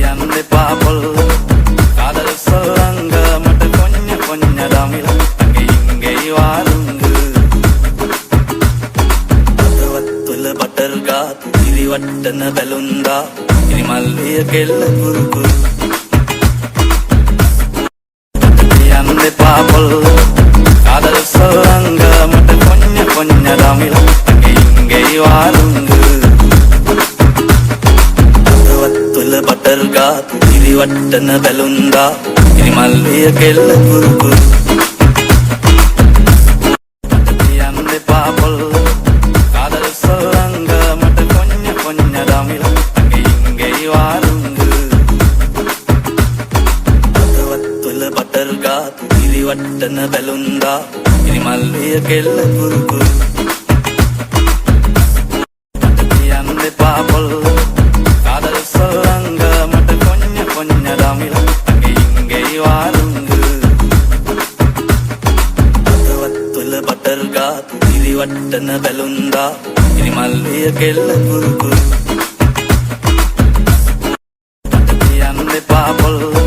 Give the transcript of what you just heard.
යන්න එපා පොල් කාදල් සොල්ලංග මට කොඤ්ඤ කොඤ්ඤ දමිල ගෙයින්ගෙයි වාරුංග අතවත් තුල බටර් ගාතු ඉරිවට්ටන බැලුන්දා ඉරිමල්ලිය කෙල්ල කුරුකුරු යන්න එපා පොල් කාදල් සොල්ලංග මට කොඤ්ඤ කොඤ්ඤ දමිල ගෙයින්ගෙයි වාරුංග බටර් ගාතු ඉරිවට්ටන බැලුන්දා ඉරිමල්ලිය කෙල්ල කුරුකුරු යන්න එපා පොල් කාදල් සොල්ලංග මට කොඤ්ඤ කොඤ්ඤ දමිල ගෙයින්ගෙයි වාරුංග අතවත් තුල බටර් ගාතු ඉරිවට්ටන බැලුන්දා ඉරිමල්ලිය කෙල්ල කුරුකුරු යන්න එපා පොල් කාදල් සොල්ලංග මට කොඤ්ඤ කොඤ්ඤ දමිල ගෙයින්ගෙයි වාරුංග අතවත් තුල බටර් ගාතු ඉරිවට්ටන බැලුන්දා ඉරිමල්ලිය කෙල්ල කුරුකුරු යන්න එපා පොල්